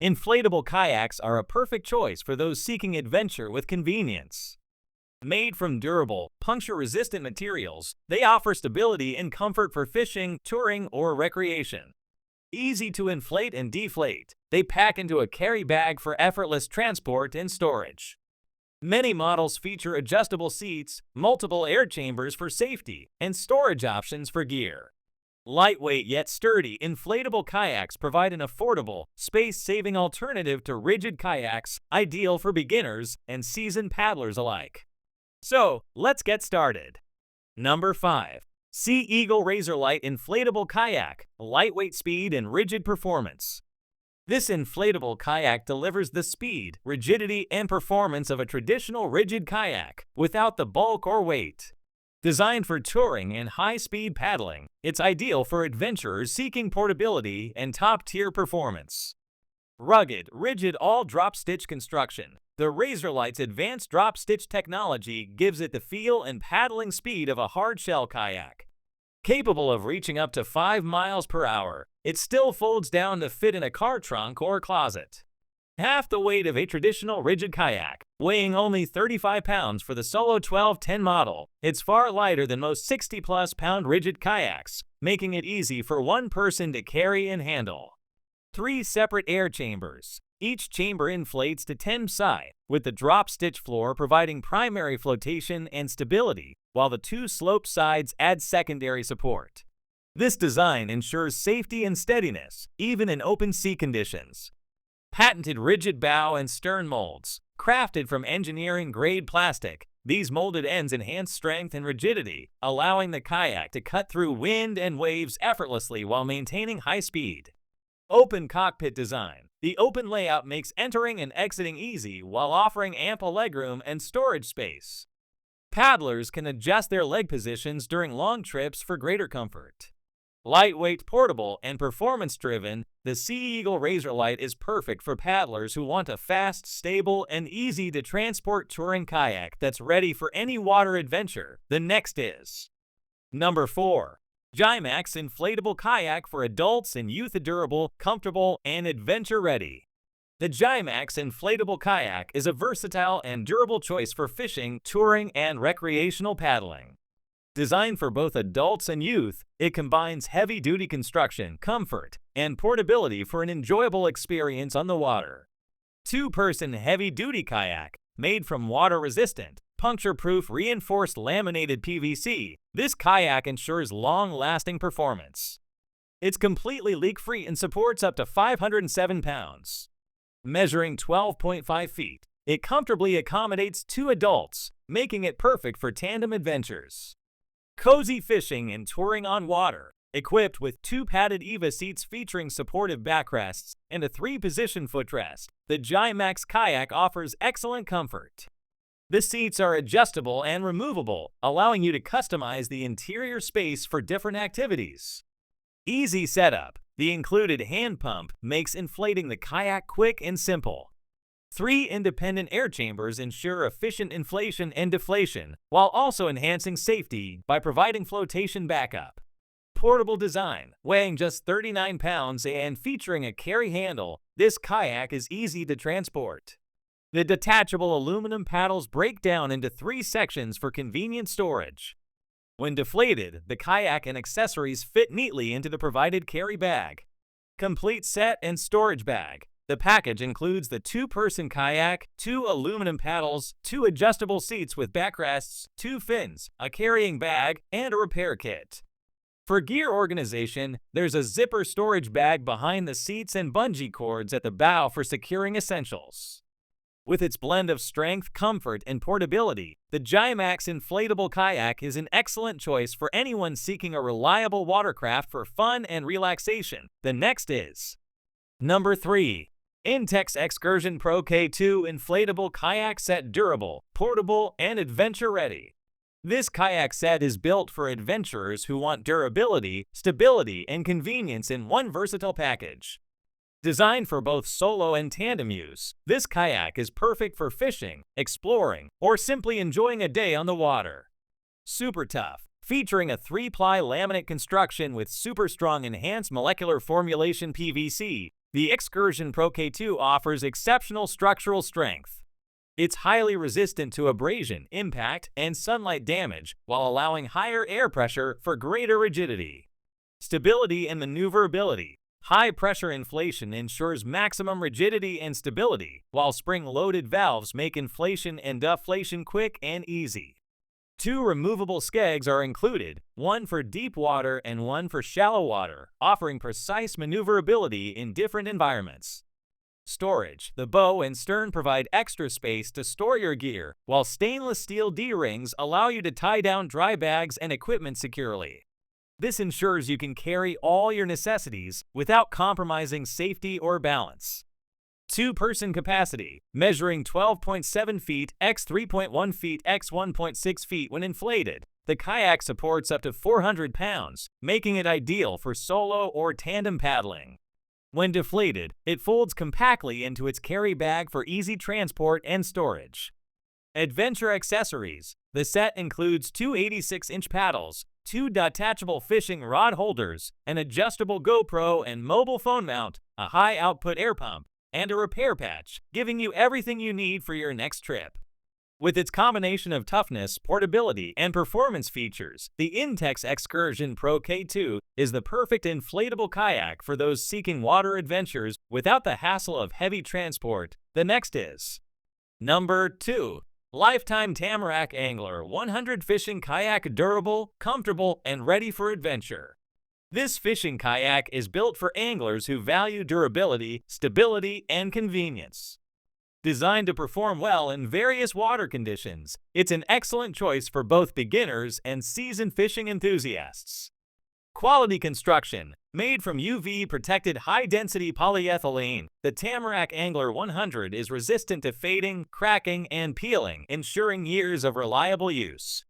Inflatable kayaks are a perfect choice for those seeking adventure with convenience. Made from durable, puncture-resistant materials, they offer stability and comfort for fishing, touring, or recreation. Easy to inflate and deflate, they pack into a carry bag for effortless transport and storage. Many models feature adjustable seats, multiple air chambers for safety, and storage options for gear. Lightweight yet sturdy, inflatable kayaks provide an affordable, space-saving alternative to rigid kayaks, ideal for beginners and seasoned paddlers alike. So, let's get started. Number 5. Sea Eagle Razorlight Inflatable Kayak, lightweight speed and rigid performance. This inflatable kayak delivers the speed, rigidity, and performance of a traditional rigid kayak, without the bulk or weight. Designed for touring and high-speed paddling, it's ideal for adventurers seeking portability and top-tier performance. Rugged, rigid all-drop-stitch construction. The Razorlight's advanced drop-stitch technology gives it the feel and paddling speed of a hard-shell kayak. Capable of reaching up to 5 miles per hour, it still folds down to fit in a car trunk or closet. Half the weight of a traditional rigid kayak, weighing only 35 pounds for the Solo 1210 model, it's far lighter than most 60-plus pound rigid kayaks, making it easy for one person to carry and handle. 3 separate air chambers. Each chamber inflates to 10 psi, with the drop-stitch floor providing primary flotation and stability, while the 2 sloped sides add secondary support. This design ensures safety and steadiness, even in open sea conditions. Patented rigid bow and stern molds. Crafted from engineering-grade plastic, these molded ends enhance strength and rigidity, allowing the kayak to cut through wind and waves effortlessly while maintaining high speed. Open cockpit design. The open layout makes entering and exiting easy while offering ample legroom and storage space. Paddlers can adjust their leg positions during long trips for greater comfort. Lightweight, portable, and performance-driven, the Sea Eagle Razorlight is perfect for paddlers who want a fast, stable, and easy-to-transport touring kayak that's ready for any water adventure. The next is Number 4. GYMAX Inflatable Kayak for Adults and Youth. Durable, comfortable, and adventure-ready. The GYMAX Inflatable Kayak is a versatile and durable choice for fishing, touring, and recreational paddling. Designed for both adults and youth, it combines heavy-duty construction, comfort, and portability for an enjoyable experience on the water. 2-person heavy-duty kayak, made from water-resistant, puncture-proof reinforced laminated PVC, this kayak ensures long-lasting performance. It's completely leak-free and supports up to 507 pounds. Measuring 12.5 feet, it comfortably accommodates 2 adults, making it perfect for tandem adventures. Cozy fishing and touring on water. Equipped with 2 padded EVA seats featuring supportive backrests and a 3-position footrest, the GYMAX kayak offers excellent comfort. The seats are adjustable and removable, allowing you to customize the interior space for different activities. Easy setup. The included hand pump makes inflating the kayak quick and simple. 3 independent air chambers ensure efficient inflation and deflation, while also enhancing safety by providing flotation backup. Portable design. Weighing just 39 pounds and featuring a carry handle, this kayak is easy to transport. The detachable aluminum paddles break down into 3 sections for convenient storage. When deflated, the kayak and accessories fit neatly into the provided carry bag. Complete set and storage bag. The package includes the 2-person kayak, 2 aluminum paddles, 2 adjustable seats with backrests, 2 fins, a carrying bag, and a repair kit. For gear organization, there's a zipper storage bag behind the seats and bungee cords at the bow for securing essentials. With its blend of strength, comfort, and portability, the GYMAX Inflatable Kayak is an excellent choice for anyone seeking a reliable watercraft for fun and relaxation. The next is Number 3. Intex Excursion Pro K2 Inflatable Kayak Set. Durable, portable, and adventure-ready. This kayak set is built for adventurers who want durability, stability, and convenience in one versatile package. Designed for both solo and tandem use, this kayak is perfect for fishing, exploring, or simply enjoying a day on the water. Super tough. Featuring a 3-ply laminate construction with super strong enhanced molecular formulation PVC, The Excursion Pro K2 offers exceptional structural strength. It's highly resistant to abrasion, impact, and sunlight damage, while allowing higher air pressure for greater rigidity. Stability and maneuverability. High-pressure inflation ensures maximum rigidity and stability, while spring-loaded valves make inflation and deflation quick and easy. 2 removable skegs are included, one for deep water and one for shallow water, offering precise maneuverability in different environments. Storage. The bow and stern provide extra space to store your gear, while stainless steel D-rings allow you to tie down dry bags and equipment securely. This ensures you can carry all your necessities without compromising safety or balance. 2-person capacity, measuring 12.7 feet x 3.1 feet x 1.6 feet when inflated. The kayak supports up to 400 pounds, making it ideal for solo or tandem paddling. When deflated, it folds compactly into its carry bag for easy transport and storage. Adventure accessories. The set includes 2 86-inch paddles, 2 detachable fishing rod holders, an adjustable GoPro and mobile phone mount, a high-output air pump, and a repair patch, giving you everything you need for your next trip. With its combination of toughness, portability, and performance features, the Intex Excursion Pro K2 is the perfect inflatable kayak for those seeking water adventures without the hassle of heavy transport. The next is Number 2. Lifetime Tamarack Angler 100 Fishing Kayak. Durable, comfortable, and ready for adventure. This fishing kayak is built for anglers who value durability, stability, and convenience. Designed to perform well in various water conditions, it's an excellent choice for both beginners and seasoned fishing enthusiasts. Quality construction. Made from UV-protected high-density polyethylene, the Tamarack Angler 100 is resistant to fading, cracking, and peeling, ensuring years of reliable use.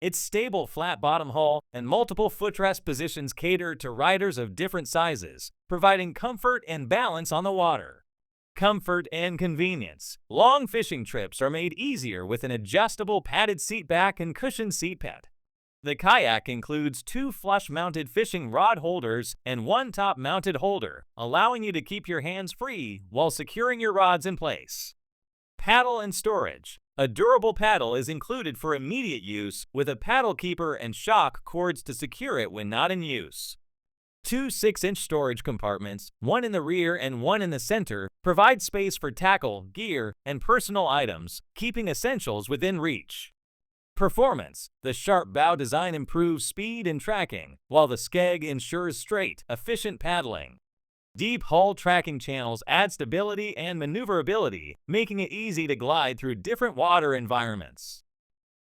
Its stable flat-bottom hull and multiple footrest positions cater to riders of different sizes, providing comfort and balance on the water. Comfort and convenience. Long fishing trips are made easier with an adjustable padded seat back and cushioned seat pad. The kayak includes 2 flush-mounted fishing rod holders and 1 top-mounted holder, allowing you to keep your hands free while securing your rods in place. Paddle and storage. A durable paddle is included for immediate use, with a paddle keeper and shock cords to secure it when not in use. 2 6-inch storage compartments, one in the rear and one in the center, provide space for tackle, gear, and personal items, keeping essentials within reach. Performance. The sharp bow design improves speed and tracking, while the skeg ensures straight, efficient paddling. Deep hull tracking channels add stability and maneuverability, making it easy to glide through different water environments.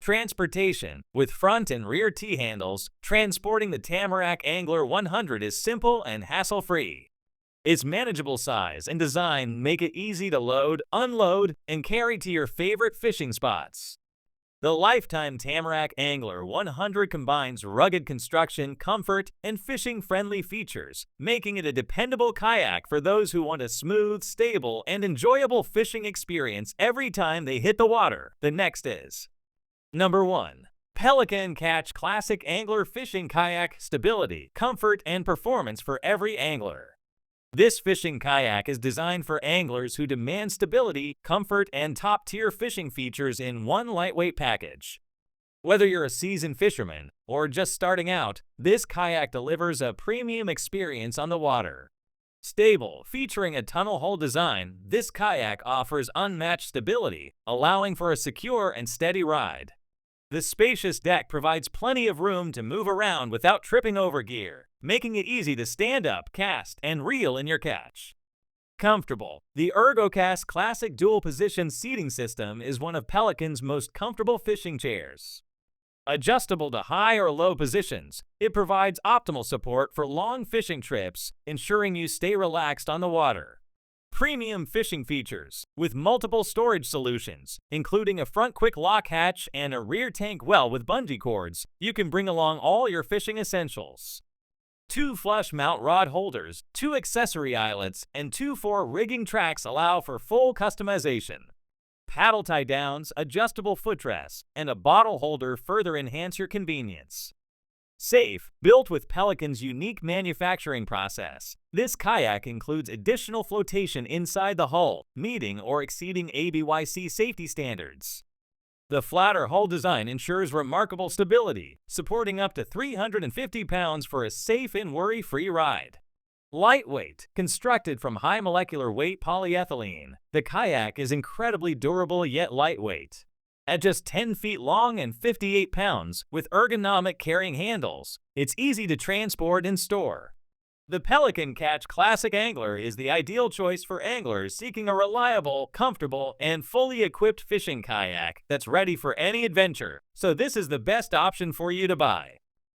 Transportation. With front and rear T-handles, transporting the Tamarack Angler 100 is simple and hassle-free. Its manageable size and design make it easy to load, unload, and carry to your favorite fishing spots. The Lifetime Tamarack Angler 100 combines rugged construction, comfort, and fishing-friendly features, making it a dependable kayak for those who want a smooth, stable, and enjoyable fishing experience every time they hit the water. The next is Number 1. Pelican Catch Classic Angler Fishing Kayak. Stability, comfort, and performance for every angler. This fishing kayak is designed for anglers who demand stability, comfort, and top-tier fishing features in one lightweight package. Whether you're a seasoned fisherman or just starting out, this kayak delivers a premium experience on the water. Stable. Featuring a tunnel hull design, this kayak offers unmatched stability, allowing for a secure and steady ride. The spacious deck provides plenty of room to move around without tripping over gear, making it easy to stand up, cast, and reel in your catch. Comfortable. The ErgoCast Classic Dual-Position Seating System is one of Pelican's most comfortable fishing chairs. Adjustable to high or low positions, it provides optimal support for long fishing trips, ensuring you stay relaxed on the water. Premium fishing features, with multiple storage solutions, including a front quick lock hatch and a rear tank well with bungee cords, you can bring along all your fishing essentials. 2 flush mount rod holders, 2 accessory eyelets, and 2 rigging tracks allow for full customization. Paddle tie-downs, adjustable footrests, and a bottle holder further enhance your convenience. Safe, built with Pelican's unique manufacturing process, this kayak includes additional flotation inside the hull, meeting or exceeding ABYC safety standards. The flatter hull design ensures remarkable stability, supporting up to 350 pounds for a safe and worry-free ride. Lightweight, constructed from high molecular weight polyethylene, the kayak is incredibly durable yet lightweight. At just 10 feet long and 58 pounds, with ergonomic carrying handles, it's easy to transport and store. The Pelican Catch Classic Angler is the ideal choice for anglers seeking a reliable, comfortable, and fully equipped fishing kayak that's ready for any adventure, so this is the best option for you to buy.